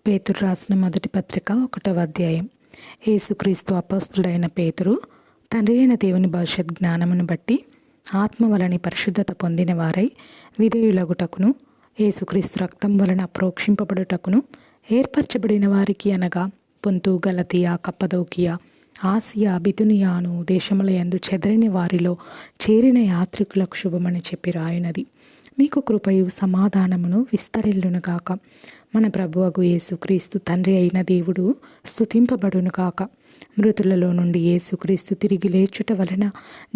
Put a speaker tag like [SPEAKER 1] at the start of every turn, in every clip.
[SPEAKER 1] పేతురు రాసిన మొదటి పత్రిక 1వ అధ్యాయం. యేసుక్రీస్తు అపోస్తుడైన పేతురు, తండ్రి అయిన దేవుని భవిష్యత్ జ్ఞానమును బట్టి ఆత్మ వలని పరిశుద్ధత పొందిన వారై విధేయులగుటకును, యేసుక్రీస్తు రక్తం వలన ప్రోక్షింపబడుటకును ఏర్పరచబడిన వారికి, అనగా పొంతు, గలతీయ, కప్పదోకియ, ఆసియా, బితునియాను దేశములయందు చెదరిన వారిలో చేరిన యాత్రికులకు శుభమని చెప్పి రాయునది. మీకు కృపయు సమాధానమును విస్తరిల్లునుగాక. మన ప్రభువగు యేసుక్రీస్తు తండ్రి అయిన దేవుడు స్తుతింపబడునుగాక. మృతులలో నుండి యేసుక్రీస్తు తిరిగి లేచుట వలన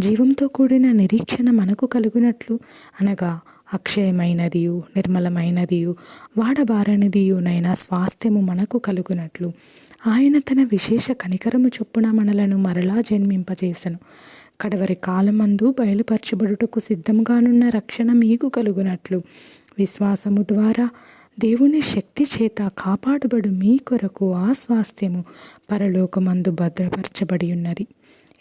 [SPEAKER 1] జీవంతో కూడిన నిరీక్షణ మనకు కలుగునట్లు, అనగా అక్షయమైనదియు నిర్మలమైనదియు వాడబారనిదియునైన స్వాస్థ్యము మనకు కలుగునట్లు ఆయన తన విశేష కనికరము చొప్పున మనలను మరలా జన్మింపజేసెను. కడవరి కాలమందు బయలుపరచబడుటకు సిద్ధముగానున్న రక్షణ మీకు కలుగునట్లు విశ్వాసము ద్వారా దేవుని శక్తి చేత కాపాడుబడు మీ కొరకు ఆ స్వాస్థ్యము పరలోకమందు భద్రపరచబడి ఉన్నది.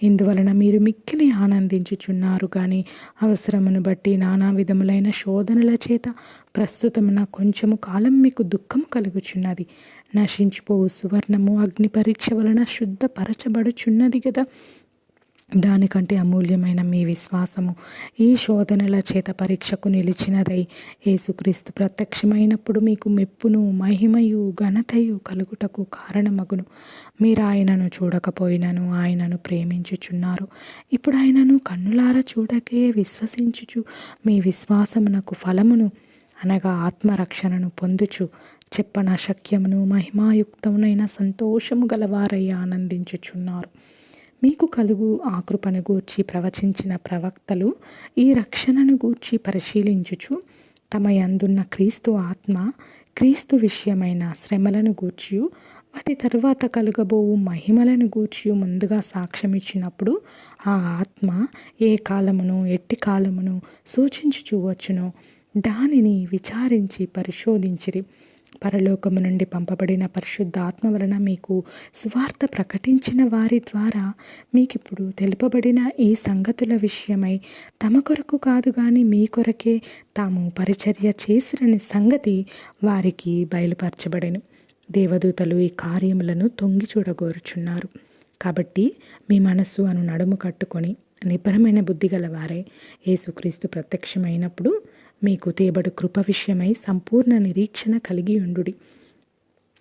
[SPEAKER 1] ఇందువలన మీరు మిక్కిలి ఆనందించుచున్నారు. కానీ అవసరమును బట్టి నానా విధములైన శోధనల చేత ప్రస్తుతమున కొంచెము కాలం మీకు దుఃఖము కలుగుచున్నది. నశించిపోవు సువర్ణము అగ్ని పరీక్ష వలన శుద్ధపరచబడుచున్నది కదా. దానికంటే అమూల్యమైన మీ విశ్వాసము ఈ శోధనల చేత పరీక్షకు నిలిచినదై యేసుక్రీస్తు ప్రత్యక్షమైనప్పుడు మీకు మెప్పును, మహిమయు, ఘనతయు కలుగుటకు కారణమగును. మీరు ఆయనను చూడకపోయినను ఆయనను ప్రేమించుచున్నారు. ఇప్పుడు ఆయనను కన్నులార చూడకే విశ్వసించుచు మీ విశ్వాసమునకు ఫలమును, అనగా ఆత్మరక్షణను పొందుచు చెప్పనశక్యమును మహిమాయుక్తమునైన సంతోషము గలవారై ఆనందించుచున్నారు. మీకు కలుగు ఆ కృపను గూర్చి ప్రవచించిన ప్రవక్తలు ఈ రక్షణను గూర్చి పరిశీలించుచు తమ యందున్న క్రీస్తు ఆత్మ, క్రీస్తు విషయమైన శ్రమలను గూర్చి, వాటి తరువాత కలుగబోవు మహిమలను గూర్చి ముందుగా సాక్ష్యమిచ్చినప్పుడు ఆ ఆత్మ ఏ కాలమును ఎట్టి కాలమును సూచించుచూ వచ్చునో దానిని విచారించి పరిశోధించిరి. పరలోకము నుండి పంపబడిన పరిశుద్ధ ఆత్మ వలన మీకు సువార్త ప్రకటించిన వారి ద్వారా మీకిప్పుడు తెలుపబడిన ఈ సంగతుల విషయమై తమ కొరకు కాదు కానీ మీ కొరకే తాము పరిచర్య చేసిరని సంగతి వారికి బయలుపరచబడెను. దేవదూతలు ఈ కార్యములను తొంగి చూడగోరుచున్నారు. కాబట్టి మీ మనస్సు అను నడుము కట్టుకొని నిబ్బరమైన బుద్ధి గలవారై యేసుక్రీస్తు ప్రత్యక్షమైనప్పుడు మీకు తేబడు కృప విషయమై సంపూర్ణ నిరీక్షణ కలిగి ఉండుడి.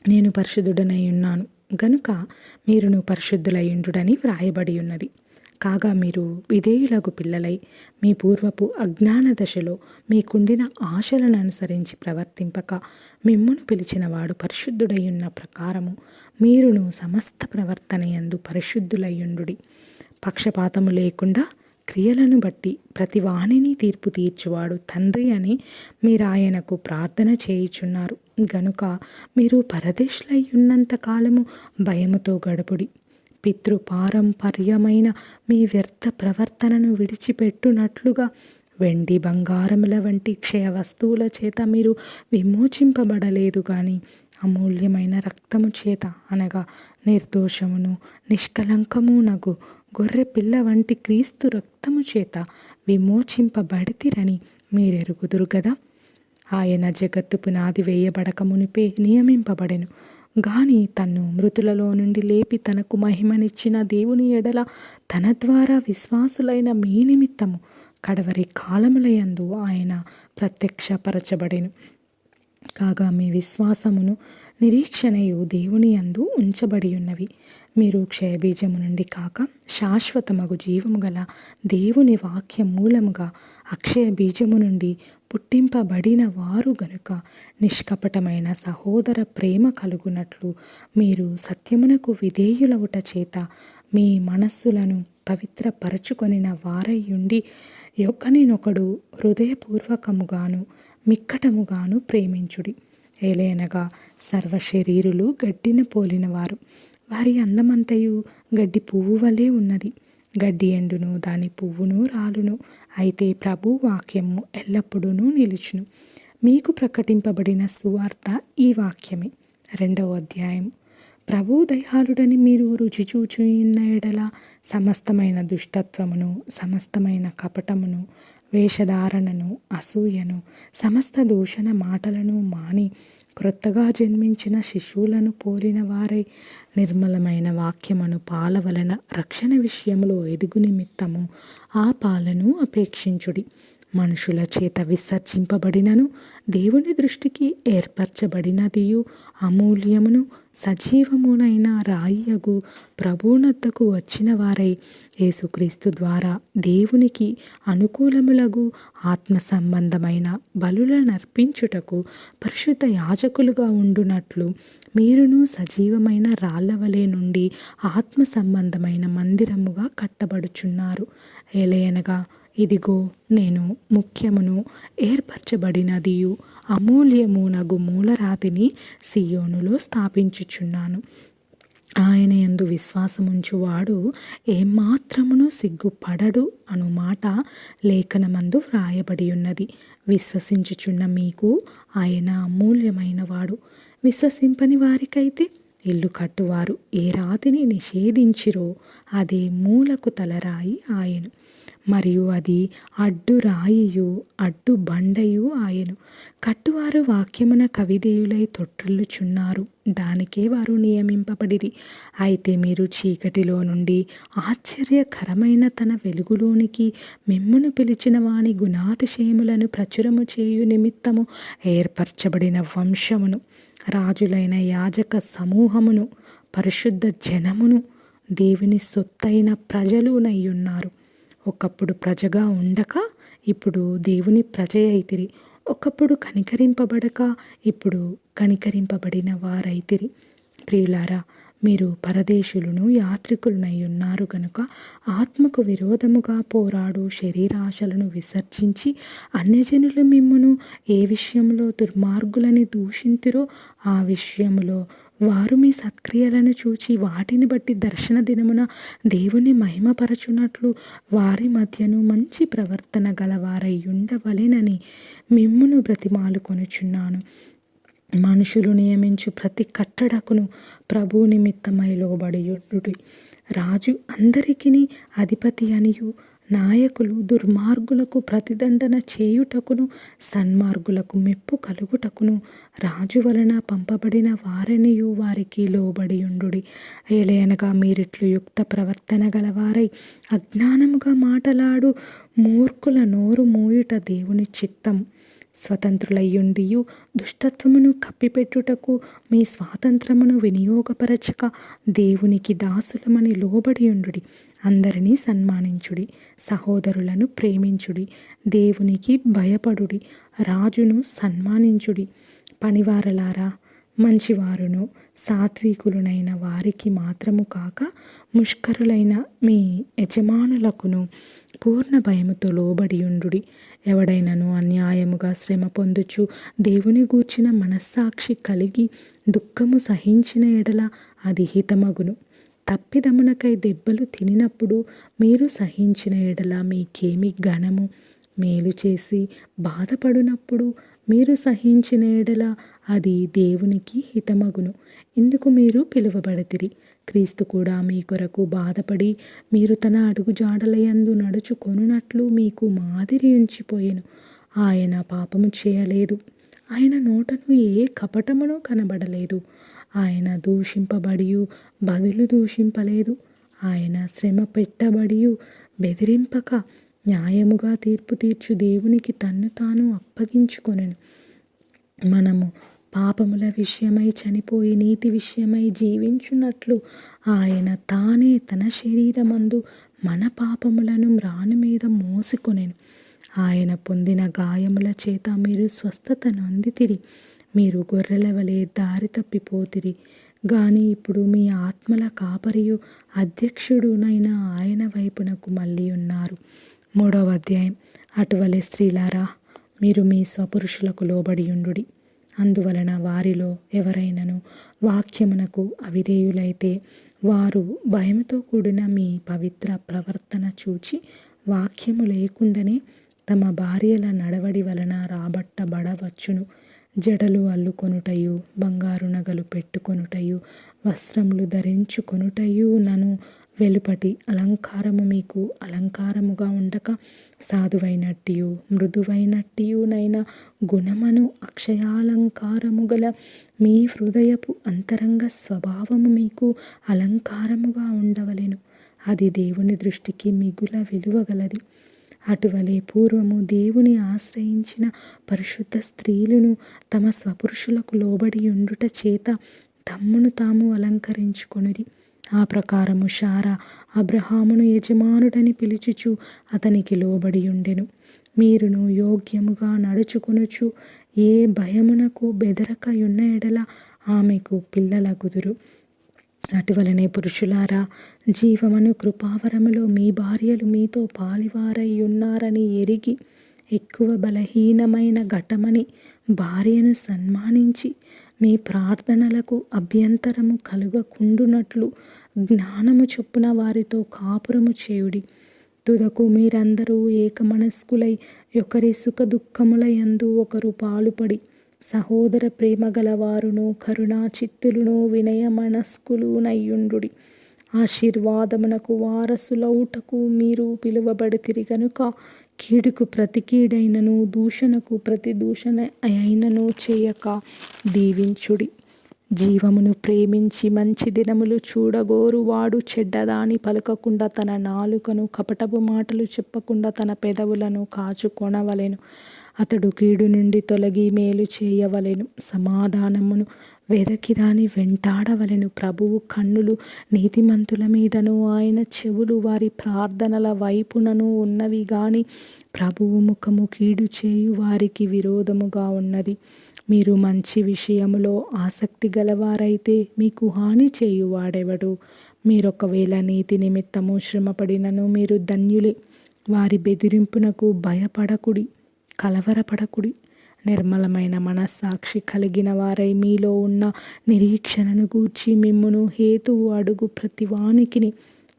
[SPEAKER 1] నేను పరిశుద్ధుడనై ఉన్నాను గనుక మీరును పరిశుద్ధులయ్యుండుడని వ్రాయబడి ఉన్నది. కాగా మీరు విధేయులకు పిల్లలై మీ పూర్వపు అజ్ఞాన దశలో మీకుండిన ఆశలను అనుసరించి ప్రవర్తింపక మిమ్మును పిలిచినవాడు పరిశుద్ధుడయ్యున్న ప్రకారము మీరును సమస్త ప్రవర్తనయందు పరిశుద్ధులయ్యుండుడి. పక్షపాతము లేకుండా క్రియలను బట్టి ప్రతి వాణిని తీర్పు తీర్చువాడు తండ్రి అని మీరు ఆయనకు ప్రార్థన చేయుచున్నారు. గనుక మీరు పరదేశులై ఉన్నంత కాలము భయముతో గడుపుడి. పితృపారంపర్యమైన మీ వ్యర్థ ప్రవర్తనను విడిచిపెట్టునట్లుగా వెండి, బంగారముల వంటి క్షయ వస్తువుల చేత మీరు విమోచింపబడలేదు కానీ అమూల్యమైన రక్తము చేత, అనగా నిర్దోషమును నిష్కలంకము నగు గొర్రె పిల్ల వంటి క్రీస్తు రక్తము చేత విమోచింపబడితిరని మీరెరుగుదురు గదా. ఆయన జగత్తు పునాది వేయబడక మునిపే నియమింపబడెను. గాని తన్ను మృతులలో నుండి లేపి తనకు మహిమనిచ్చిన దేవుని ఎడల తన ద్వారా విశ్వాసులైన మీ నిమిత్తము కడవరి కాలములయందు ఆయన ప్రత్యక్షపరచబడెను. కాగా మీ విశ్వాసమును నిరీక్షణయు దేవుని యందు ఉంచబడి ఉన్నవి. మీరు క్షయబీజము నుండి కాక శాశ్వతమగు జీవము గల దేవుని వాక్య మూలముగా అక్షయ బీజము నుండి పుట్టింపబడిన వారు గనుక నిష్కపటమైన సహోదర ప్రేమ కలుగునట్లు మీరు సత్యమునకు విధేయులవుట చేత మీ మనస్సులను పవిత్రపరచుకొనిన వారయ్యుండి ఒకనినొకడు హృదయపూర్వకముగాను మిక్కటముగాను ప్రేమించుడి. ఏలయనగా సర్వశరీరులు గడ్డిన పోలినవారు. వారి అందమంతయు గడ్డి పువ్వు వలె ఉన్నది. గడ్డి ఎండును, దాని పువ్వును రాలును. అయితే ప్రభు వాక్యము ఎల్లప్పుడూ నిలుచును. మీకు ప్రకటింపబడిన సువార్త ఈ వాక్యమే. 2వ అధ్యాయం. ప్రభు దయాళుడని మీరు రుచి చూచున్న ఎడల సమస్తమైన దుష్టత్వమును, సమస్తమైన కపటమును, వేషధారణను, అసూయను, సమస్త దూషణ మాటలను మాని క్రొత్తగా జన్మించిన శిశువులను పోలిన వారై నిర్మలమైన వాక్యమును పాల వలన రక్షణ విషయంలో ఎదుగు నిమిత్తము ఆ పాలను అపేక్షించుడి. మనుషుల చేత విసర్జింపబడినను దేవుని దృష్టికి ఏర్పరచబడినదియు అమూల్యమును సజీవమునైన రాయియగు ప్రభువునొద్దకు వచ్చిన వారై యేసుక్రీస్తు ద్వారా దేవునికి అనుకూలములగు ఆత్మ సంబంధమైన బలులనర్పించుటకు పరిశుద్ధ యాజకులుగా ఉండునట్లు మీరును సజీవమైన రాళ్లవలే నుండి ఆత్మ సంబంధమైన మందిరముగా కట్టబడుచున్నారు. ఏలయనగా ఇదిగో నేను ముఖ్యమును ఏర్పరచబడినదియు అమూల్యమునగు మూలరాతిని సియోనులో స్థాపించుచున్నాను. ఆయన యందు విశ్వాసముంచువాడు ఏమాత్రమును సిగ్గుపడడు అను మాట లేఖనమందు వ్రాయబడి ఉన్నది. విశ్వసించుచున్న మీకు ఆయన అమూల్యమైన వాడు. విశ్వసింపని వారికైతే ఇల్లు కట్టువారు ఏ రాతిని నిషేధించిరో అదే మూలకు తలరాయి ఆయను, మరియు అది అడ్డు రాయియు అడ్డు బండయు ఆయను. కట్టువారు వాక్యమున కవిదేయులై తొట్టిల్లుచున్నారు, దానికే వారు నియమింపబడిరి. అయితే మీరు చీకటిలో నుండి ఆశ్చర్యకరమైన తన వెలుగులోనికి మిమ్మును పిలిచిన వాని గుణాతిశయములను ప్రచురము చేయు నిమిత్తము ఏర్పరచబడిన వంశమును, రాజులైన యాజక సమూహమును, పరిశుద్ధ జనమును, దేవుని సొత్తైన ప్రజలునయ్యున్నారు. ఒకప్పుడు ప్రజగా ఉండక ఇప్పుడు దేవుని ప్రజ అయితిరి. ఒకప్పుడు కనికరింపబడక ఇప్పుడు కనికరింపబడిన వారైతిరి. ప్రియులారా, మీరు పరదేశులను యాత్రికులనై ఉన్నారు గనుక ఆత్మకు విరోధముగా పోరాడు శరీరాశలను విసర్జించి అన్యజనులు మిమ్మును ఏ విషయంలో దుర్మార్గులని దూషింతురో ఆ విషయములో వారు మీ సత్క్రియలను చూచి వాటిని బట్టి దర్శన దినమున దేవుని మహిమపరచునట్లు వారి మధ్యను మంచి ప్రవర్తన గలవారై ఉండవలెనని మిమ్మును బ్రతిమాలుకొనుచున్నాను. మనుషులు నియమించు ప్రతి కట్టడకును ప్రభు నిమిత్తమై లోబడియుడి. రాజు అందరికిని అధిపతి అనియు, నాయకులు దుర్మార్గులకు ప్రతిదండన చేయుటకును సన్మార్గులకు మెప్పు కలుగుటకును రాజు వలన పంపబడిన వారనియు వారికి లోబడియుండుడి. ఏలయనగా మీరిట్లు యుక్త ప్రవర్తన గలవారై అజ్ఞానముగా మాటలాడు మూర్ఖుల నోరు మూయుట దేవుని చిత్తం. స్వతంత్రులయ్యుండియు దుష్టత్వమును కప్పిపెట్టుటకు మీ స్వాతంత్రమును వినియోగపరచక దేవునికి దాసులమని లోబడియుండుడి. అందరినీ సన్మానించుడి, సహోదరులను ప్రేమించుడి, దేవునికి భయపడుడి, రాజును సన్మానించుడి. పనివారలారా, మంచివారును సాత్వికులునైన వారికి మాత్రము కాక ముష్కరులైన మీ యజమానులకును పూర్ణ భయముతో లోబడియుండుడి. ఎవడైనను అన్యాయముగా శ్రమ పొందుచు దేవుని గూర్చిన మనస్సాక్షి కలిగి దుఃఖము సహించిన ఎడల అది హితమగును. తప్పిదమునకై దెబ్బలు తినినప్పుడు మీరు సహించిన ఎడల మీకేమి ఘనము. మేలు చేసి బాధపడినప్పుడు మీరు సహించిన ఎడల అది దేవునికి హితమగును. ఇందుకు మీరు పిలువబడితిరి. క్రీస్తు కూడా మీ కొరకు బాధపడి మీరు తన అడుగుజాడలయందు నడుచుకొనున్నట్లు మీకు మాదిరి ఉంచిపోయెను. ఆయన పాపము చేయలేదు, ఆయన నోటను ఏ కపటమును కనబడలేదు. ఆయన దూషింపబడియు బదులు దూషింపలేదు. ఆయన శ్రమ పెట్టబడియు బెదిరింపక న్యాయముగా తీర్పు తీర్చు దేవునికి తన్ను తాను అప్పగించుకొనెను. మనము పాపముల విషయమై చనిపోయి నీతి విషయమై జీవించున్నట్లు ఆయన తానే తన శరీరమందు మన పాపములను మ్రాను మీద మోసుకొనెను. ఆయన పొందిన గాయముల చేత మీరు స్వస్థత నొందితిరి. మీరు గొర్రెల వలె దారి తప్పిపోతిరి, గాని ఇప్పుడు మీ ఆత్మల కాపరియు అధ్యక్షుడునైన ఆయన వైపునకు మళ్ళీ ఉన్నారు. 3వ అధ్యాయం. అటువలే స్త్రీలారా, మీరు మీ స్వపురుషులకు లోబడియుండుడి. అందువలన వారిలో ఎవరైనను వాక్యమునకు అవిధేయులైతే వారు భయముతో కూడిన మీ పవిత్ర ప్రవర్తన చూచి వాక్యము లేకుండానే తమ భార్యల నడవడి వలన రాబట్టబడవచ్చును. జడలు అల్లుకొనుటయు, బంగారు నగలు పెట్టుకొనుటయు, వస్త్రములు ధరించుకొనుటయు నను వెలుపటి అలంకారము మీకు అలంకారముగా ఉండక సాధువైనట్టియు మృదువైనట్టియునైన గుణమను అక్షయాలంకారము గల మీ హృదయపు అంతరంగ స్వభావము మీకు అలంకారముగా ఉండవలెను. అది దేవుని దృష్టికి మిగుల విలువగలది. అటువలే పూర్వము దేవుని ఆశ్రయించిన పరిశుద్ధ స్త్రీలను తమ స్వపురుషులకు లోబడి ఉండుట చేత తమ్మును తాము అలంకరించుకొనిరి. ఆ ప్రకారము శారా అబ్రహామును యజమానుడని పిలుచుచు అతనికి లోబడి ఉండెను. మీరును యోగ్యముగా నడుచుకొనుచు ఏ భయమునకు బెదరక ఉన్న ఎడల ఆమెకు పిల్లలగుదురు. అటువలనే పురుషులారా, జీవమను కృపావరములో మీ భార్యలు మీతో పాలివారై ఉన్నారని ఎరిగి ఎక్కువ బలహీనమైన ఘటమని భార్యను సన్మానించి మీ ప్రార్థనలకు అభ్యంతరము కలుగకుండునట్లు జ్ఞానము చొప్పున వారితో కాపురము చేయుడి. తుదకు మీరందరూ ఏకమనస్కులై ఒకరి సుఖ దుఃఖముల యందు ఒకరు పాలుపడి సహోదర ప్రేమ గలవారును కరుణా చిత్తులును వినయ మనస్కులు నయ్యుండుడి. ఆశీర్వాదమునకు వారసులౌటకు మీరు పిలువబడితిరి గనుక కీడుకు ప్రతి కీడైనను దూషణకు ప్రతి దూషణ అయినను చేయక దీవించుడి. జీవమును ప్రేమించి మంచి దినములు చూడగోరు వాడు చెడ్డదాని పలకకుండా తన నాలుకను కపటపు మాటలు చెప్పకుండా తన పెదవులను కాచుకొనవలెను. అతడు కీడు నుండి తొలగి మేలు చేయవలెను. సమాధానమును వెదకి దాని వెంటాడవలెను. ప్రభువు కన్నులు నీతిమంతుల మీదను ఆయన చెవులు వారి ప్రార్థనల వైపునను ఉన్నవి గాని ప్రభువు ముఖము కీడు చేయు వారికి విరోధముగా ఉన్నది. మీరు మంచి విషయములో ఆసక్తి గలవారైతే మీకు హాని చేయువాడెవడు? మీరొకవేళ నీతి నిమిత్తము శ్రమపడినను మీరు ధన్యులే. వారి బెదిరింపునకు భయపడకుడి, కలవరపడకుడి. నిర్మలమైన మనస్సాక్షి కలిగిన వారై మీలో ఉన్న నిరీక్షణను గూర్చి మిమ్మును హేతువు అడుగు ప్రతివానికిని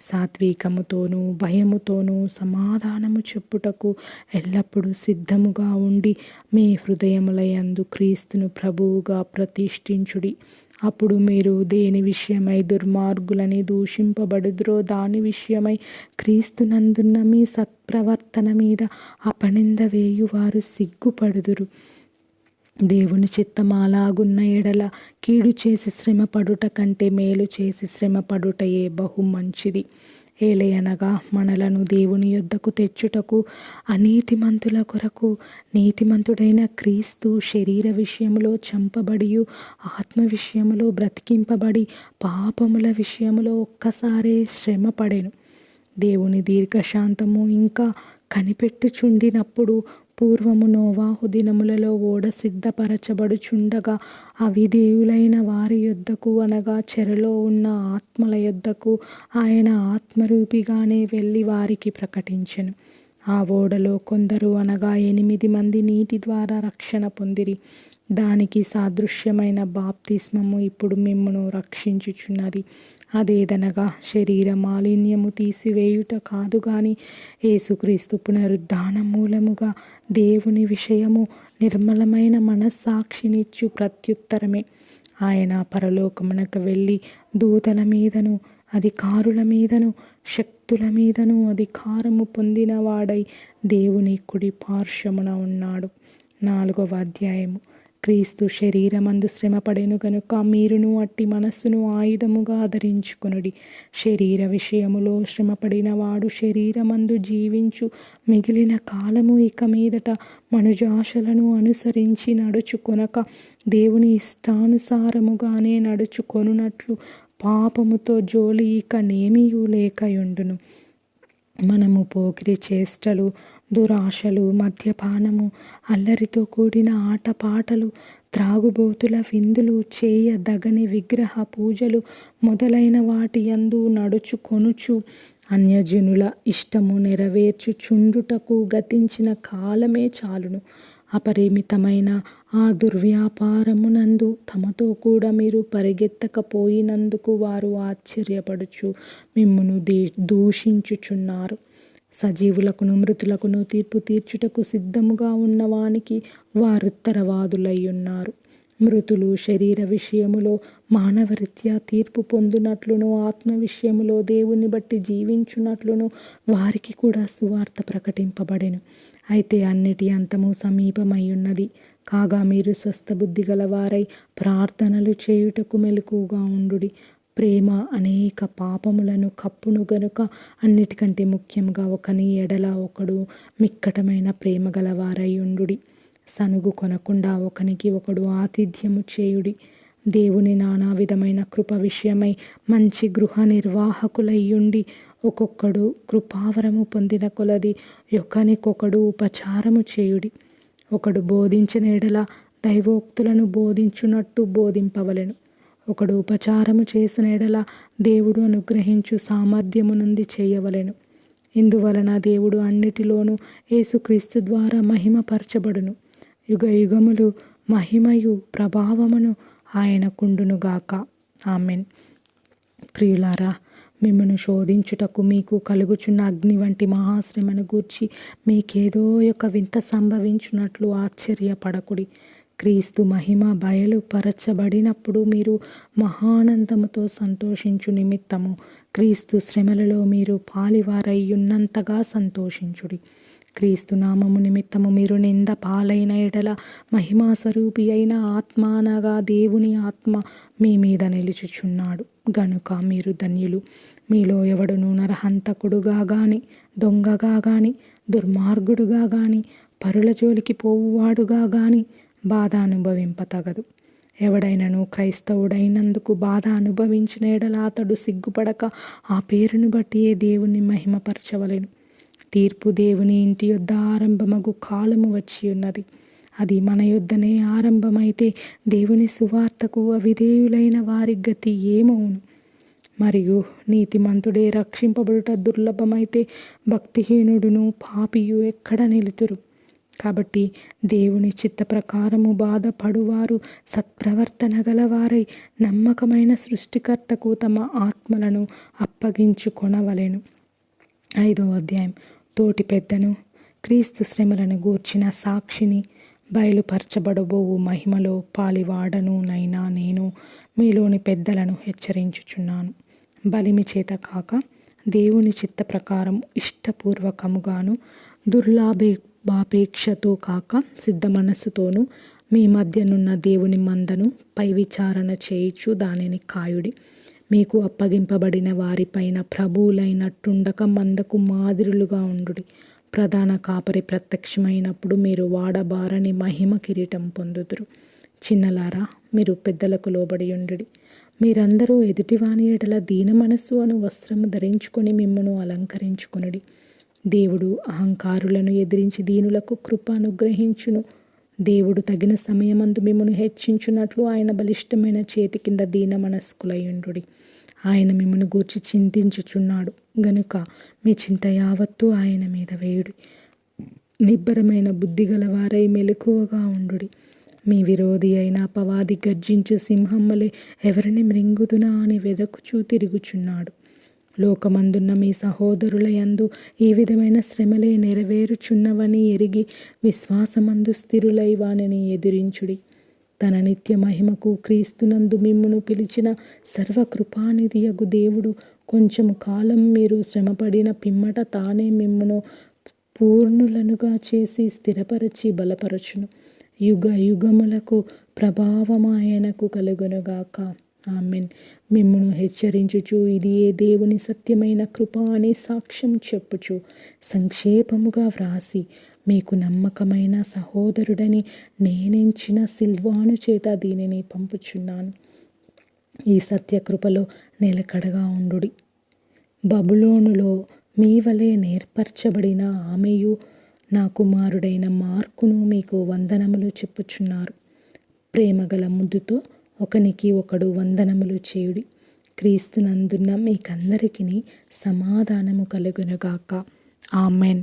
[SPEAKER 1] సాత్వికముతోనూ భయముతోనూ సమాధానము చెప్పుటకు ఎల్లప్పుడూ సిద్ధముగా ఉండి మీ హృదయములయందు క్రీస్తును ప్రభువుగా ప్రతిష్ఠించుడి. అప్పుడు మీరు దేని విషయమై దుర్మార్గులని దూషింపబడుదురో దాని విషయమై క్రీస్తునందున్న మీ సత్ప్రవర్తన మీద అపనింద వేయువారు సిగ్గుపడుదురు. దేవుని చిత్తమాలాగున్న ఎడల కీడు చేసి శ్రమపడుట కంటే మేలు చేసి శ్రమపడుటయే బహు మంచిది. ఏలయనగా మనలను దేవుని యొద్దకు తెచ్చుటకు అనీతిమంతుల కొరకు నీతిమంతుడైన క్రీస్తు శరీర విషయములో చంపబడియు ఆత్మ విషయములో బ్రతికింపబడి పాపముల విషయములో ఒక్కసారే శ్రమపడెను. దేవుని దీర్ఘశాంతము ఇంకా కనిపెట్టుచుండినప్పుడు పూర్వము నోవాహు దినములలో ఓడ సిద్ధపరచబడుచుండగా అవిధేయులైన వారి యొద్దకు అనగా చెరలో ఉన్న ఆత్మల యొద్దకు ఆయన ఆత్మరూపిగానే వెళ్ళి వారికి ప్రకటించెను. ఆ ఓడలో కొందరు అనగా 8 మంది నీటి ద్వారా రక్షణ పొందిరి. దానికి సాదృశ్యమైన బాప్తిస్మము ఇప్పుడు మిమ్మును రక్షించుచున్నది. అదేదనగా శరీర మాలిన్యము తీసివేయుట కాదు గాని యేసుక్రీస్తు పునరుద్ధాన మూలముగా దేవుని విషయము నిర్మలమైన మనస్సాక్షినిచ్చు ప్రత్యుత్తరమే. ఆయన పరలోకమునకు వెళ్ళి దూతల మీదను అధికారుల మీదను శక్తుల మీదను అధికారము పొందిన వాడై దేవుని కుడి పార్శ్వమున ఉన్నాడు. 4వ అధ్యాయము. క్రీస్తు శరీరమందు శ్రమపడెను గనుక మీరును అట్టి మనస్సును ఆయుధముగా ధరించుకొనుడి. శరీర విషయములో శ్రమపడిన వాడు శరీరమందు జీవించు మిగిలిన కాలము ఇక మీదట మనుజాశలను అనుసరించి నడుచుకొనక దేవుని ఇష్టానుసారముగానే నడుచుకొనున్నట్లు పాపముతో జోలి ఇక నేమియూ లేకయుండును. మనము పోకిరి చేష్టలు, దురాశలు, మద్యపానము, అల్లరితో కూడిన ఆటపాటలు, త్రాగుబోతుల విందులు, చేయదగని విగ్రహ పూజలు మొదలైన వాటి యందు నడుచుకొనుచు అన్యజనుల ఇష్టము నెరవేర్చుచుండుటకు గతించిన కాలమే చాలును. అపరిమితమైన ఆ దుర్వ్యాపారమునందు తమతో కూడా మీరు పరిగెత్తకపోయినందుకు వారు ఆశ్చర్యపడుచు మిమ్మును దూషించుచున్నారు. సజీవులకును మృతులకును తీర్పు తీర్చుటకు సిద్ధముగా ఉన్నవానికి వారుత్తరవాదులై ఉన్నారు. మృతులు శరీర విషయములో మానవరీత్యా తీర్పు పొందునట్లును, ఆత్మ విషయములో దేవుని బట్టి జీవించున్నట్లును వారికి కూడా సువార్త ప్రకటింపబడెను. అయితే అన్నిటి అంతము సమీపమయ్యున్నది. కాగా మీరు స్వస్థబుద్ధి గలవారై ప్రార్థనలు చేయుటకు మెలకుగా ఉండుడి. ప్రేమ అనేక పాపములను కప్పును గనుక అన్నిటికంటే ముఖ్యంగా ఒకని ఎడల ఒకడు మిక్కటమైన ప్రేమ గలవారై ఉండుడి. సనుగు కొనకుండా ఒకనికి ఒకడు ఆతిథ్యము చేయుడి. దేవుని నానా విధమైన కృప విషయమై మంచి గృహ నిర్వాహకులయ్యుండి ఒక్కొక్కడు కృపావరము పొందిన కొలది ఒకనికొకడు ఉపచారము చేయుడి. ఒకడు బోధించిన ఎడల దైవోక్తులను బోధించున్నట్టు బోధింపవలెను. ఒకడు ఉపచారము చేసిన ఎడల దేవుడు అనుగ్రహించు సామర్థ్యమునంది చేయవలెను. ఇందువలన దేవుడు అన్నిటిలోనూ యేసుక్రీస్తు ద్వారా మహిమపరచబడును. యుగ యుగములు మహిమయు ప్రభావమును ఆయనకుండునుగాక. ఆమెన్. ప్రియులారా, మిమ్మను శోధించుటకు మీకు కలుగుచున్న అగ్ని వంటి మహాశ్రమను గూర్చి మీకేదో ఒక వింత సంభవించున్నట్లు ఆశ్చర్యపడకుడి. క్రీస్తు మహిమ బయలుపరచబడినప్పుడు మీరు మహానందముతో సంతోషించు నిమిత్తము క్రీస్తు శ్రమలలో మీరు పాలివారయ్యున్నంతగా సంతోషించుడి. క్రీస్తు నామము నిమిత్తము మీరు నింద పాలైన ఎడల మహిమాస్వరూపి అయిన ఆత్మ అనగా దేవుని ఆత్మ మీ మీద నిలుచుచున్నాడు గనుక మీరు ధన్యులు. మీలో ఎవడును నరహంతకుడుగా గాని, దొంగగా గాని, దుర్మార్గుడుగా గాని, పరుల జోలికి పోవువాడుగా గాని బాధ అనుభవింపతగదు. ఎవడైనను క్రైస్తవుడైనందుకు బాధ అనుభవించిన ఎడల అతడు సిగ్గుపడక ఆ పేరును బట్టియే దేవుని మహిమపరచవలెను. తీర్పు దేవుని ఇంటి యొద్ద ఆరంభమగు కాలము వచ్చి ఉన్నది. అది మన యొద్దనే ఆరంభమైతే దేవుని సువార్తకు అవిధేయులైన వారి గతి ఏమవును? మరియు నీతిమంతుడే రక్షింపబడుట దుర్లభమైతే భక్తిహీనుడును పాపియు ఎక్కడ నిలుతురు? కాబట్టి దేవుని చిత్త ప్రకారము బాధపడువారు సత్ప్రవర్తన గలవారై నమ్మకమైన సృష్టికర్తకు తమ ఆత్మలను అప్పగించుకొనవలెను. 5వ అధ్యాయం. తోటి పెద్దను, క్రీస్తు శ్రమలను గూర్చిన సాక్షిని, బయలుపరచబడబోవు మహిమలో పాలివాడను నైనా నేను మీలోని పెద్దలను హెచ్చరించుచున్నాను. బలిమి చేత కాక దేవుని చిత్త ప్రకారం ఇష్టపూర్వకముగాను దుర్లాభాపేక్షతో కాక సిద్ధ మనస్సుతోనూ మీ మధ్యనున్న దేవుని మందను పై విచారణ చేయుచు దానిని కాయుడి. మీకు అప్పగింపబడిన వారిపైన ప్రభువులైనట్టుండక మందకు మాదిరులుగా ఉండుడి. ప్రధాన కాపరి ప్రత్యక్షమైనప్పుడు మీరు వాడబారని మహిమ కిరీటం పొందుదురు. చిన్నలారా, మీరు పెద్దలకు లోబడి ఉండుడి. మీరందరూ ఎదుటివాని ఎడల దీన మనస్సు అను వస్త్రము ధరించుకొని మిమ్మును అలంకరించుకొనుడి. దేవుడు అహంకారులను ఎదిరించి దీనులకు కృప అనుగ్రహించును. దేవుడు తగిన సమయమందు మిమ్మును హెచ్చించున్నట్లు ఆయన బలిష్టమైన చేతి కింద దీన మనస్కులయుండుడి. ఆయన మిమ్మును గూర్చి చింతించుచున్నాడు గనుక మీ చింత యావత్తూ ఆయన మీద వేయుడి. నిబ్బరమైన బుద్ధి గలవారై మెలకువగా ఉండుడి. మీ విరోధి అయిన అపవాది గర్జించు సింహమ్మలే ఎవరిని మృంగుదునా అని వెదకుచూ తిరుగుచున్నాడు. లోకమందున్న మీ సహోదరుల యందు ఈ విధమైన శ్రమలే నెరవేరుచున్నవని ఎరిగి విశ్వాసమందు స్థిరులై వానిని ఎదిరించుడి. తన నిత్య మహిమకు క్రీస్తునందు మిమ్మును పిలిచిన సర్వకృపానిధియగు దేవుడు కొంచెము కాలం మీరు శ్రమపడిన పిమ్మట తానే మిమ్మును పూర్ణులనుగా చేసి స్థిరపరచి బలపరచును. యుగ యుగములకు ప్రభావమాయనకు కలుగునుగాక. ఆమెన్. మిమ్మును హెచ్చరించుచు ఇది ఏ దేవుని సత్యమైన కృప అని సాక్ష్యం చెప్పుచు సంక్షేపముగా వ్రాసి మీకు నమ్మకమైన సహోదరుడని నేనెంచిన సిల్వాను చేత దీనిని పంపుచున్నాను. ఈ సత్యకృపలో నిలకడగా ఉండుడి. బబులోనులో మీ వలె నేర్పరచబడిన ఆమెయు నా కుమారుడైన మార్కును మీకు వందనములు చెప్పుచున్నారు. ప్రేమగల ముద్దుతో ఒకనికి ఒకడు వందనములు చేయుడి. క్రీస్తునందున్న మీకందరికీ సమాధానము కలుగునుగాక. ఆమెన్.